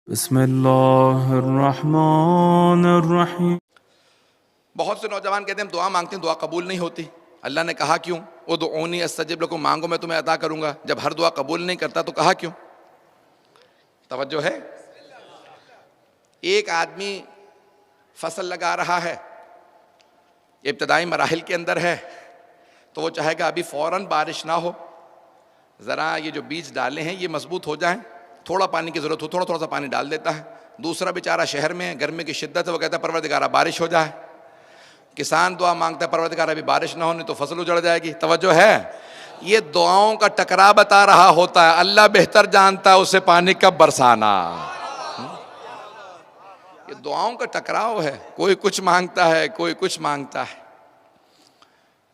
बिस्मिल्लाहिर्रहमानिर्रहीम। बहुत से नौजवान कहते हैं हम दुआ मांगते हैं, दुआ कबूल नहीं होती। अल्लाह ने कहा क्यों? उदऊनी अस्तजिब लकुम, मांगो मैं तुम्हें अता करूंगा। जब हर दुआ कबूल नहीं करता तो कहा क्यों? तवज्जो है। एक आदमी फसल लगा रहा है, इब्तदाई मराहिल के अंदर है, तो वो चाहेगा अभी फ़ौरन बारिश ना हो, ज़रा ये जो बीज डाले हैं ये मजबूत हो जाएं, थोड़ा पानी की ज़रूरत हो थोड़ा थोड़ा सा पानी डाल देता है। दूसरा बेचारा शहर में है, गर्मी की शिद्दत है, वो कहता है परवरदिगारा बारिश हो जाए। किसान दुआ मांगता है परवरदिगारा अभी बारिश ना हो नहीं तो फसल उजड़ जाएगी। तवज्जो है। ये दुआओं का टकराव बता रहा होता है। अल्लाह बेहतर जानता है उसे पानी कब बरसाना। ये दुआओं का टकराव है, कोई कुछ मांगता है कोई कुछ मांगता है।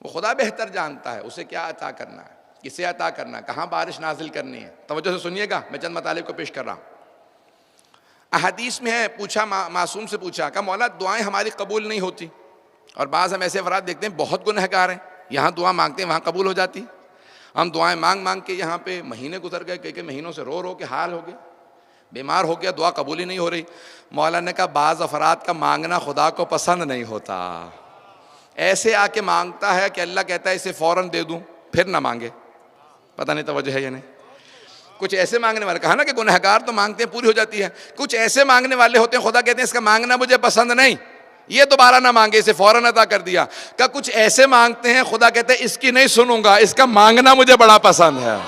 वो खुदा बेहतर जानता है उसे क्या अता करना है, किसे अता करना है, कहाँ बारिश नाजिल करनी है। तवज्जो से सुनिएगा, मैं चंद मतालिब को पेश कर रहा हूँ। अहदीस में है, पूछा मासूम से पूछा, कहा मौला दुआएं हमारी कबूल नहीं होती, और बाज़ हम ऐसे अफराद देखते हैं बहुत गुनहगार हैं, यहाँ दुआ मांगते हैं वहाँ कबूल हो जाती। हम दुआएं मांग मांग के यहाँ पे महीने गुजर गए, कई कई महीनों से रो रो के हाल हो गए, बीमार हो गया, दुआ कबूल ही नहीं हो रही। मौला ने कहा बाज़ अफराद का मांगना खुदा को पसंद नहीं होता। ऐसे आके मांगता है कि अल्लाह कहता है इसे फ़ौरन दे दूँ, फिर ना मांगे। पता नहीं तवज्जो है या नहीं। कुछ ऐसे मांगने वाले, कहा ना कि गुनहगार तो मांगते हैं पूरी हो जाती है, कुछ ऐसे मांगने वाले होते हैं खुदा कहते हैं इसका मांगना मुझे पसंद नहीं, ये दोबारा ना मांगे, इसे फौरन अता कर दिया। क्या कुछ ऐसे मांगते हैं खुदा कहते हैं इसकी नहीं सुनूंगा, इसका मांगना मुझे बड़ा पसंद है।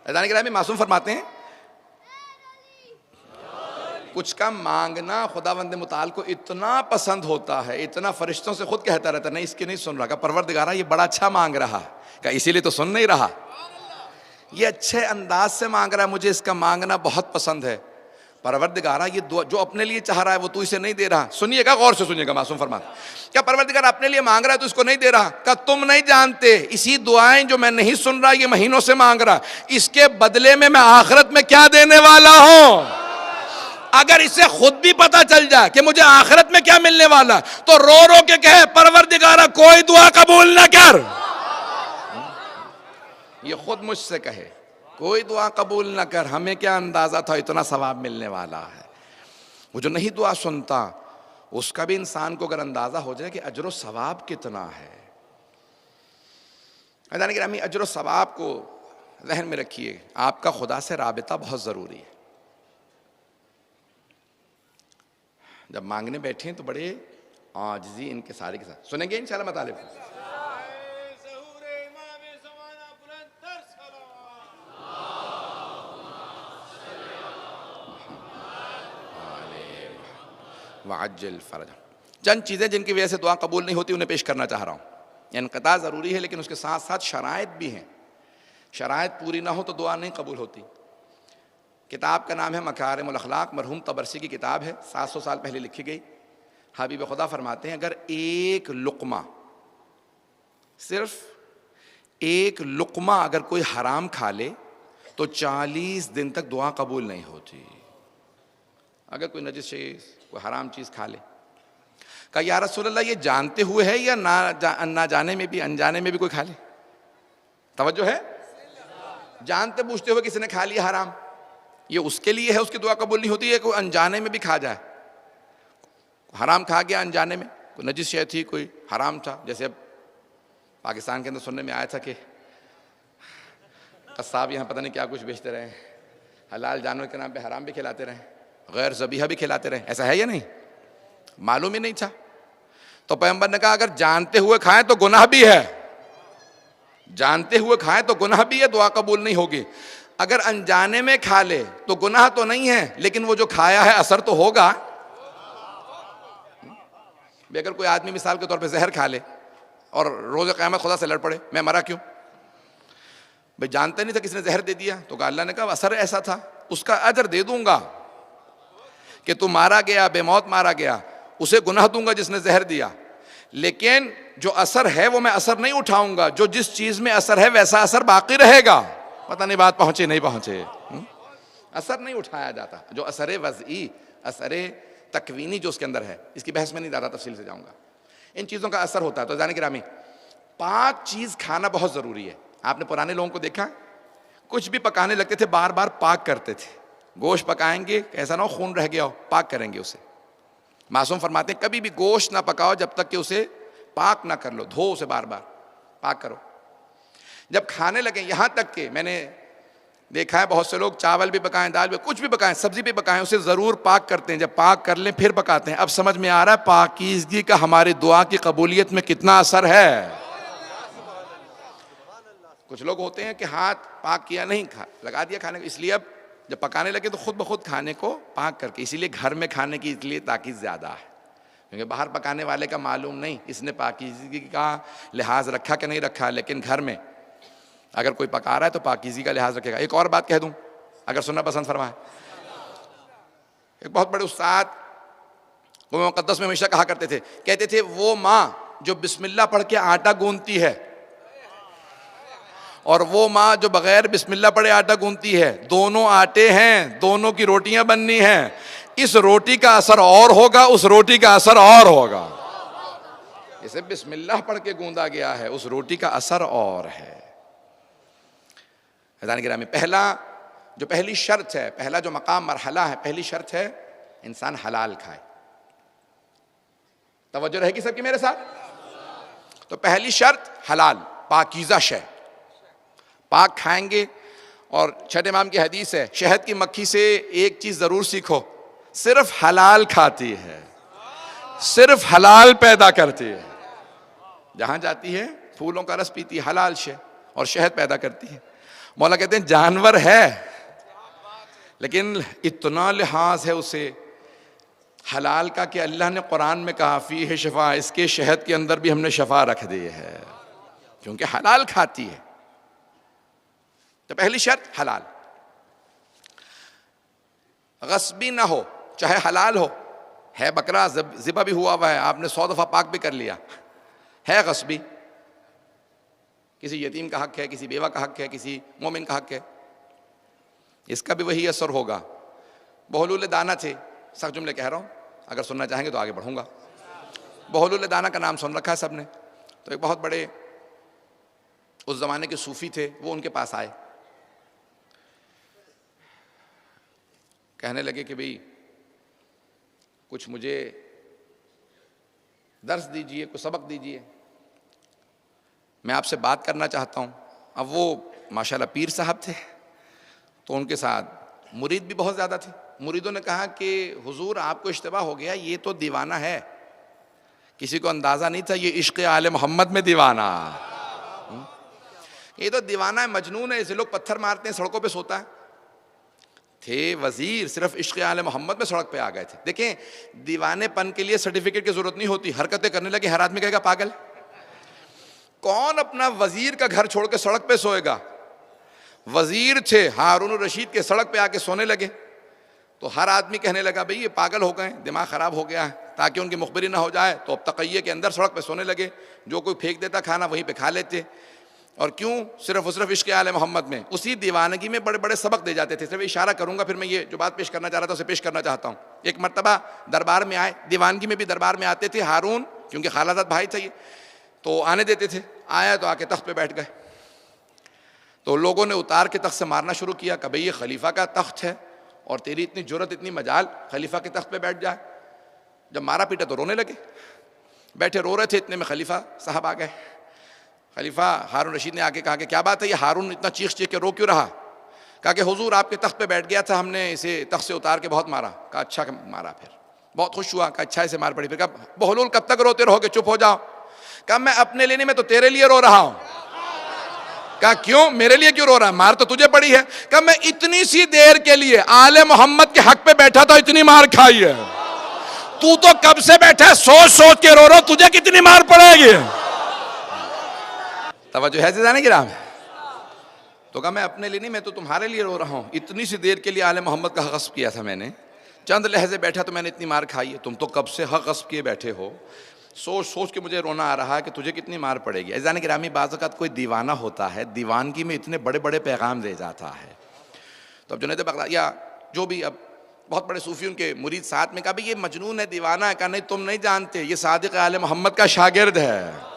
अज़ान गिरामी मासूम फरमाते हैं कुछ का मांगना खुदावंद मुताल को इतना पसंद होता है, इतना फरिश्तों से खुद कहता रहता है नहीं इसकी नहीं सुन रहा। का परवरदिगारा ये बड़ा अच्छा मांग रहा है, का इसीलिए तो सुन नहीं रहा, ये अच्छे अंदाज से मांग रहा है, मुझे इसका मांगना बहुत पसंद है। परवरदिगारा ये जो अपने लिए चाह रहा है वो तू इसे नहीं दे रहा। सुनिएगा, गौर से सुनिएगा, मासूम फरमाता क्या परवरदिगारा अपने लिए मांग रहा है तो इसको नहीं दे रहा। क्या तुम नहीं जानते इसी दुआएं जो मैं नहीं सुन रहा ये महीनों से मांग रहा, इसके बदले में मैं आखिरत में क्या देने वाला हूं। अगर इसे खुद भी पता चल जाए कि मुझे आखिरत में क्या मिलने वाला, तो रो रो के कहे परवरदिगारा कोई दुआ कबूल ना कर। ये खुद मुझसे कहे कोई दुआ कबूल ना कर, हमें क्या अंदाजा था इतना सवाब मिलने वाला है। वो जो नहीं दुआ सुनता उसका भी इंसान को अगर अंदाजा हो जाए कि अजर सवाब कितना है। अज़ान गिरामी अजर सवाब को ज़हन में रखिए, आपका खुदा से राबिता बहुत ज़रूरी है। जब मांगने बैठे तो बड़े आजिज़ी इनके सारे के साथ सुनेंगे इंशाअल्लाह मतालिब। वाजिल फरज। चंद चीज़ें जिनकी वजह से दुआ कबूल नहीं होती उन्हें पेश करना चाह रहा हूँ। इनक़ता ज़रूरी है लेकिन उसके साथ साथ शराइत भी हैं, शराइत पूरी ना हो तो दुआ नहीं कबूल होती। किताब का नाम है मकारिमुल अखलाक, मरहूम तबरसी की किताब है, 700 साल पहले लिखी गई। हबीब खुदा फरमाते हैं अगर एक लुक़मा, सिर्फ एक लुक़मा अगर कोई हराम खा ले तो 40 दिन तक दुआ कबूल नहीं होती। अगर कोई नजिस चीज़, कोई हराम चीज़ खा ले, कहा या रसूलल्लाह ये जानते हुए है या ना जाने में भी, अनजाने में भी कोई खा ले? तवज्जो है। जानते बूझते हुए किसी ने खा लिया हराम, ये उसके लिए है, उसकी दुआ कबूल नहीं होती है। कोई अनजाने में भी खा जाए, हराम खा गया अनजाने में, कोई नजिस शय थी, कोई हराम था। जैसे अब पाकिस्तान के अंदर सुनने में आया था कि कस्साब यहाँ पता नहीं क्या कुछ बेचते रहे, हलाल जानवर के नाम पे हराम भी खिलाते रहे, गैर ज़बीहा भी खिलाते रहे। ऐसा है या नहीं? मालूम ही नहीं था। तो पैगंबर ने कहा अगर जानते हुए खाएं तो गुनाह भी है, जानते हुए खाएं तो गुनाह भी है, दुआ कबूल नहीं होगी। अगर अनजाने में खा ले तो गुनाह तो नहीं है, लेकिन वो जो खाया है असर तो होगा। अगर कोई आदमी मिसाल के तौर पे जहर खा ले और रोज़ क़यामत खुदा से लड़ पड़े मैं मरा क्यों, भाई जानते नहीं था किसने जहर दे दिया, तो अल्लाह ने कहा असर ऐसा था, उसका अजर दे दूंगा कि तू मारा गया, बेमौत मारा गया, उसे गुनाह दूंगा जिसने जहर दिया, लेकिन जो असर है वो मैं असर नहीं उठाऊंगा। जो जिस चीज़ में असर है वैसा असर बाकी रहेगा। पता नहीं बात पहुंचे नहीं पहुंचे। असर नहीं उठाया जाता, जो असर वज़ई, असर तकवीनी जो उसके अंदर है, इसकी बहस में नहीं ज़्यादा तफसील से जाऊंगा। इन चीज़ों का असर होता है। तो जाने गिरामी, पाक चीज़ खाना बहुत ज़रूरी है। आपने पुराने लोगों को देखा, कुछ भी पकाने लगते थे बार बार पाक करते थे। गोश्त पकाएंगे, ऐसा ना हो खून रह गया हो, पाक करेंगे उसे। मासूम फरमाते हैं कभी भी गोश्त ना पकाओ जब तक कि उसे पाक ना कर लो, धो उसे बार बार, पाक करो। जब खाने लगे, यहाँ तक कि मैंने देखा है बहुत से लोग चावल भी पकाएं, दाल भी, कुछ भी पकाएं, सब्जी भी पकाएं, उसे ज़रूर पाक करते हैं। जब पाक कर लें फिर पकाते हैं। अब समझ में आ रहा है पाकीज़गी का हमारी दुआ की कबूलियत में कितना असर है। कुछ लोग होते हैं कि हाथ पाक किया नहीं, खा लगा दिया खाने को, इसलिए अब जब पकाने लगे तो खुद ब खुद खाने को पाक करके। इसीलिए घर में खाने की इसलिए ताकीद ज़्यादा है, क्योंकि बाहर पकाने वाले का मालूम नहीं इसने पाकीज़गी का लिहाज रखा कि नहीं रखा। लेकिन घर में अगर कोई पका रहा है तो पाकीज़गी का लिहाज रखेगा। एक और बात कह दूं, अगर सुनना पसंद फरमाए, एक बहुत बड़े उस्ताद वो मुक़द्दस में हमेशा कहा करते थे, कहते थे वो माँ जो बिस्मिल्लाह पढ़ के आटा गूंथती है और वो माँ जो बगैर बिस्मिल्लाह पढ़े आटा गूंथती है, दोनों आटे हैं, दोनों की रोटियां बननी हैं। इस रोटी का असर और होगा, उस रोटी का असर और होगा। इसे बिस्मिल्लाह पढ़ के गूंदा गया है, उस रोटी का असर और है। अज़ान गिरामी, पहली शर्त है, पहला जो मकाम मरहला है, पहली शर्त है इंसान हलाल खाए। तवज्जो रहेगी सबकी मेरे साथ। तो पहली शर्त हलाल, पाकीज़ा शय, पाक खाएंगे। और छठे इमाम की हदीस है, शहद की मक्खी से एक चीज जरूर सीखो, सिर्फ हलाल खाती है, सिर्फ हलाल पैदा करती है। जहां जाती है फूलों का रस पीती है, हलाल शय, और शहद पैदा करती है। मौला कहते हैं जानवर है लेकिन इतना लिहाज है उसे हलाल का कि अल्लाह ने कुरान में कहा फी है शफा, इसके शहद के अंदर भी हमने शफा रख दी है, क्योंकि हलाल खाती है। तो पहली शर्त हलाल, गस्बी ना हो, चाहे हलाल हो, है बकरा ज़िबा भी हुआ है, आपने 100 दफ़ा पाक भी कर लिया, है गस्बी, किसी यतीम का हक है, किसी बेवा का हक है, किसी मोमिन का हक है, इसका भी वही असर होगा। बहलूल दाना थे, सख्त जुमले कह रहा हूँ, अगर सुनना चाहेंगे तो आगे बढ़ूंगा। बहलूल दाना का नाम सुन रखा है सबने। तो एक बहुत बड़े उस ज़माने के सूफ़ी थे, वो उनके पास आए, कहने लगे कि भाई कुछ मुझे दर्स दीजिए, कुछ सबक दीजिए, मैं आपसे बात करना चाहता हूँ। अब वो माशाल्लाह पीर साहब थे, तो उनके साथ मुरीद भी बहुत ज़्यादा थे। मुरीदों ने कहा कि हुजूर आपको इश्तिबा हो गया, ये तो दीवाना है, किसी को अंदाज़ा नहीं था ये इश्क़ आले मोहम्मद में दीवाना, ये तो दीवाना है, मजनून है, इसे लोग पत्थर मारते हैं, सड़कों पे सोता है। थे वजीर, सिर्फ इश्क़ आले मोहम्मद में सड़क पे आ गए थे। देखें, दीवानेपन के लिए सर्टिफिकेट की जरूरत नहीं होती, हरकतें करने लगे हर आदमी कहेगा पागल। कौन अपना वजीर का घर छोड़ के सड़क पे सोएगा? वजीर थे हारून रशीद के, सड़क पे आके सोने लगे, तो हर आदमी कहने लगा भाई ये पागल हो गए, दिमाग खराब हो गया है, ताकि उनकी मुखबिरी ना हो जाए। तो अब तक़इये के अंदर सड़क पे सोने लगे, जो कोई फेंक देता खाना वहीं पे खा लेते। और क्यों? सिर्फ और सिर्फ इश्क़ आले मोहम्मद में, उसी दीवानगी में बड़े बड़े सबक दे जाते थे। सिर्फ इशारा करूंगा, फिर मैं ये जो बात पेश करना चाह रहा था उसे पेश करना चाहता हूँ। एक मर्तबा दरबार में आए, दीवानगी में भी दरबार में आते थे हारून, क्योंकि खालाजाद भाई चाहिए तो आने देते थे। आया तो आके तख्त पे बैठ गए, तो लोगों ने उतार के तख्त से मारना शुरू किया कि भाई ये खलीफा का तख्त है और तेरी इतनी जुर्रत, इतनी मजाल, खलीफा के तख्त पे बैठ जाए। जब मारा पीटा तो रोने लगे, बैठे रो रहे थे, इतने में खलीफा साहब आ गए। खलीफा हारून रशीद ने आके कहा कि क्या बात है, ये हारून इतना चीख चीख के रो क्यों रहा? कहा कि हुजूर आपके तख्त पे बैठ गया था, हमने इसे तख्त से उतार के बहुत मारा। कहा अच्छा मारा, फिर बहुत खुश हुआ, कहा अच्छा इसे मार पड़ी। फिर कहा बहलूल कब तक रोते रहोगे, चुप हो जाओ। कहा मैं अपने लिए नहीं, मैं तो तेरे लिए रो रहा हूं। कहा क्यों, मेरे लिए क्यों रो रहा है, मार तो तुझे पड़ी है। कहा मैं इतनी सी देर के लिए आले मोहम्मद के हक पे बैठा था, इतनी मार खाई है, तू तो कब से बैठा है सोच सोच के रो रहा, तुझे कितनी मार पड़ेगी? तवज्जो है ज़ाने गिराम। तो कहा मैं अपने लिए नहीं, मैं तो तुम्हारे लिए रो रहा हूँ, इतनी सी देर के लिए आले मोहम्मद का हक गस्ब किया था मैंने, चंद लहजे बैठा तो मैंने इतनी मार खाई है, तुम तो कब से हक गस्ब किए बैठे हो, सोच सोच के मुझे रोना आ रहा है कि तुझे कितनी मार पड़ेगी। ज़ाने गिरामी, बाज़ औक़ात कोई दीवाना होता है, दीवानगी में इतने बड़े बड़े पैगाम दे जाता है। तो अब जुनैद बगदादी या जो भी अब बहुत बड़े सूफी उनके मुरीद साथ में कहा भाई ये मजनून है, दीवाना है। कहा नहीं तुम नहीं जानते, ये सादिक आले मोहम्मद का शागिर्द है।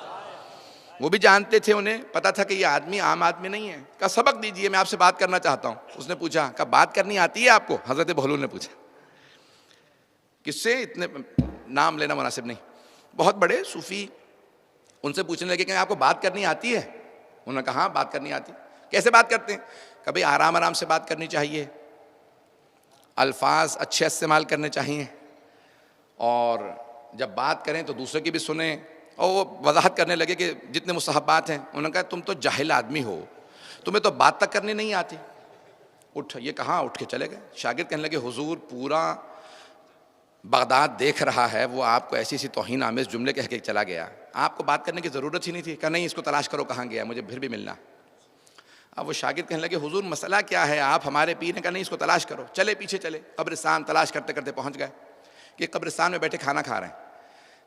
वो भी जानते थे, उन्हें पता था कि ये आदमी आम आदमी नहीं है। कहा सबक दीजिए, मैं आपसे बात करना चाहता हूँ। उसने पूछा, कहा बात करनी आती है आपको? हजरत बहलूल ने पूछा। किससे? इतने नाम लेना मुनासिब नहीं, बहुत बड़े सूफी उनसे पूछने लगे कि आपको बात करनी आती है? उन्होंने कहा हाँ बात करनी आती। कैसे बात करते हैं? कभी आराम आराम से बात करनी चाहिए, अल्फाज अच्छे इस्तेमाल करने चाहिए, और जब बात करें तो दूसरे की भी सुने। और वो वजाहत करने लगे कि जितने मुस्तहब्बात हैं। उन्होंने कहा तुम तो जाहिल आदमी हो, तुम्हें तो बात तक करनी नहीं आती। उठ, ये कहाँ उठ के चले गए। शागिर्द कहने लगे हुजूर पूरा बगदाद देख रहा है, वो आपको ऐसी सी तौहीन आमेज जुमले कह के चला गया, आपको बात करने की ज़रूरत ही नहीं थी। कहा नहीं इसको तलाश करो कहाँ गया, मुझे फिर भी मिलना। अब वो शागिर्द कहने लगे हुजूर मसला क्या है, आप हमारे पीर हैं? कहा नहीं इसको तलाश करो। चले पीछे चले, कब्रिस्तान तलाश करते करते पहुँच गए कि कब्रिस्तान में बैठे खाना खा रहे हैं।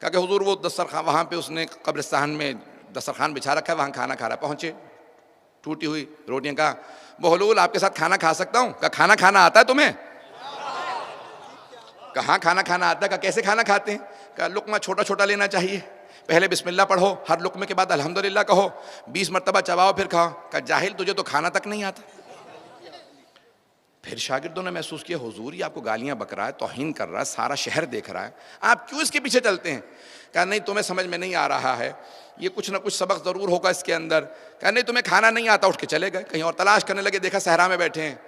कहा कि हुजूर वो दस्तरखान, वहाँ पे उसने कब्रिस्तान में दस्तरखान बिछा रखा है, वहाँ खाना खा रहा है। पहुँचे, टूटी हुई रोटियाँ। कहा बहलूल आपके साथ खाना खा सकता हूँ? कहा खाना खाना आता है तुम्हें? कहाँ खाना खाना आता है? कहा कैसे खाना खाते हैं? कहा लुकमा छोटा छोटा लेना चाहिए, पहले बिस्मिल्लाह पढ़ो, हर लुकमे के बाद अल्हम्दुलिल्लाह कहो, 20 मरतबा चबाओ फिर खाओ। कहा जाहिल तुझे तो खाना तक नहीं आता। फिर शागिर्दों ने महसूस किया हुजूर ये आपको गालियां बक रहा है, तौहीन कर रहा है, सारा शहर देख रहा है, आप क्यों इसके पीछे चलते हैं? कहा नहीं तुम्हें समझ में नहीं आ रहा है, ये कुछ ना कुछ सबक ज़रूर होगा इसके अंदर। कहा नहीं तुम्हें खाना नहीं आता। उठ के चले गए कहीं और तलाश करने लगे, देखा सहरा में बैठे हैं।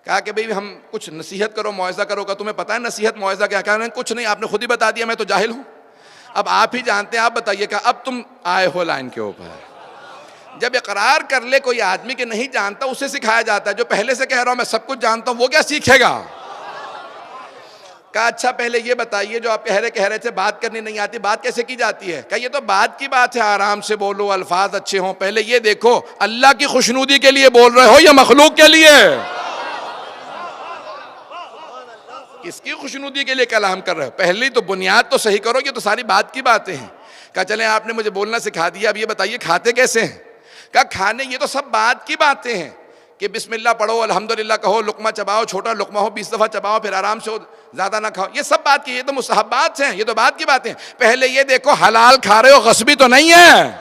कहा कि भाई हम कुछ नसीहत करो, मुआवजा करो। का तुम्हें पता है नसीहत मुआवजा क्या? कहा नहीं कुछ नहीं, आपने खुद ही बता दिया, मैं तो जाहिल हूँ, अब आप ही जानते हैं, आप बताइए। कहा अब तुम आए हो लाइन के ऊपर। जब इकरार कर ले कोई आदमी के नहीं जानता, उसे सिखाया जाता है। जो पहले से कह रहा हूं मैं सब कुछ जानता हूं, वो क्या सीखेगा? कहा अच्छा पहले ये बताइए, जो आप कह रहे थे बात करनी नहीं आती, बात कैसे की जाती है? कहा ये तो बात की बात है, आराम से बोलो, अल्फाज अच्छे हों। पहले ये देखो अल्लाह की खुशनुदी के लिए बोल रहे हो या मखलूक के लिए? किसकी खुशनुदी के लिए कलाम कर रहे हो? पहले तो बुनियाद तो सही करो, ये तो सारी बात की बातें हैं। कहा चले आपने मुझे बोलना सिखा दिया, अब ये बताइए खाते कैसे हैं? कहा खाने ये तो सब बात की बातें हैं कि बिस्मिल्लाह पढ़ो, अल्हम्दुलिल्लाह कहो, लुकमा चबाओ, छोटा लुकमा हो 20 दफ़ा चबाओ, फिर आराम से हो, ज़्यादा ना खाओ। ये सब बात की, ये तो मुस्तहब्बात हैं, ये तो बात की बातें हैं। पहले ये देखो हलाल खा रहे हो, गस्बी तो नहीं है,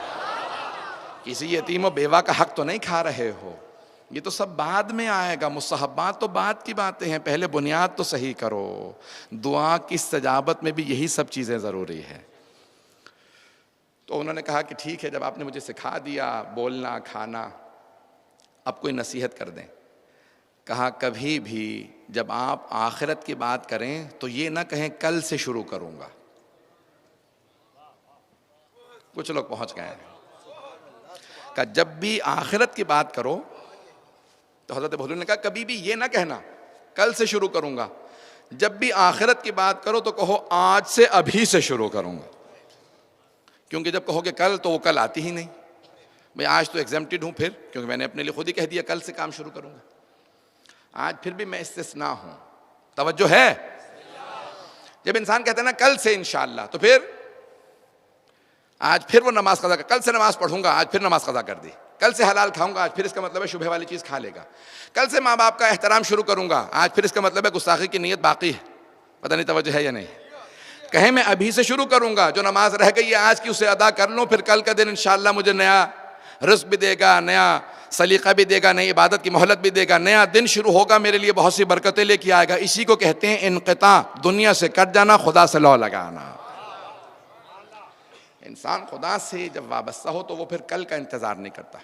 किसी यतीम और बेवा का हक तो नहीं खा रहे हो। ये तो सब बाद में आएगा, मुस्तहब्बात तो बात की बातें हैं, पहले बुनियाद तो सही करो। दुआ की इस्तजाबत में भी यही सब चीज़ें ज़रूरी है। तो उन्होंने कहा कि ठीक है, जब आपने मुझे सिखा दिया बोलना खाना, अब कोई नसीहत कर दें। कहा कभी भी जब आप आखिरत की बात करें तो ये ना कहें कल से शुरू करूंगा। कुछ लोग पहुंच गए हैं। कहा जब भी आखिरत की बात करो तो हज़रत बहलूल ने कहा कभी भी ये ना कहना कल से शुरू करूंगा, जब भी आखिरत की बात करो तो कहो आज से अभी से शुरू करूंगा। क्योंकि जब कहोगे कल तो वो कल आती ही नहीं। मैं आज तो एग्जेम्प्टेड हूँ फिर, क्योंकि मैंने अपने लिए खुद ही कह दिया कल से काम शुरू करूँगा। आज फिर भी मैं इस्तिस्ना हूँ। तवज्जो है? जब इंसान कहता है ना कल से इंशाअल्लाह, तो फिर आज फिर वो नमाज कज़ा कर, कल से नमाज पढ़ूंगा, आज फिर नमाज कज़ा कर दी। कल से हलाल खाऊंगा, आज फिर इसका मतलब है शुबह वाली चीज़ खा लेगा। कल से माँ बाप का एहतराम शुरू करूँगा, आज फिर इसका मतलब है गुस्ताखी की नीयत बाकी है। पता नहीं तवज्जो है या नहीं। कहें मैं अभी से शुरू करूँगा, जो नमाज रह गई है आज की उसे अदा कर लूँ, फिर कल का दिन इंशाअल्लाह मुझे नया रिज़्क़ भी देगा, नया सलीका भी देगा, नई इबादत की मोहलत भी देगा, नया दिन शुरू होगा, मेरे लिए बहुत सी बरकतें लेके आएगा। इसी को कहते हैं इनक़िता, दुनिया से कट जाना, खुदा से लौ लगाना। इंसान खुदा से जब वाबस्ता हो तो वो फिर कल का इंतज़ार नहीं करता।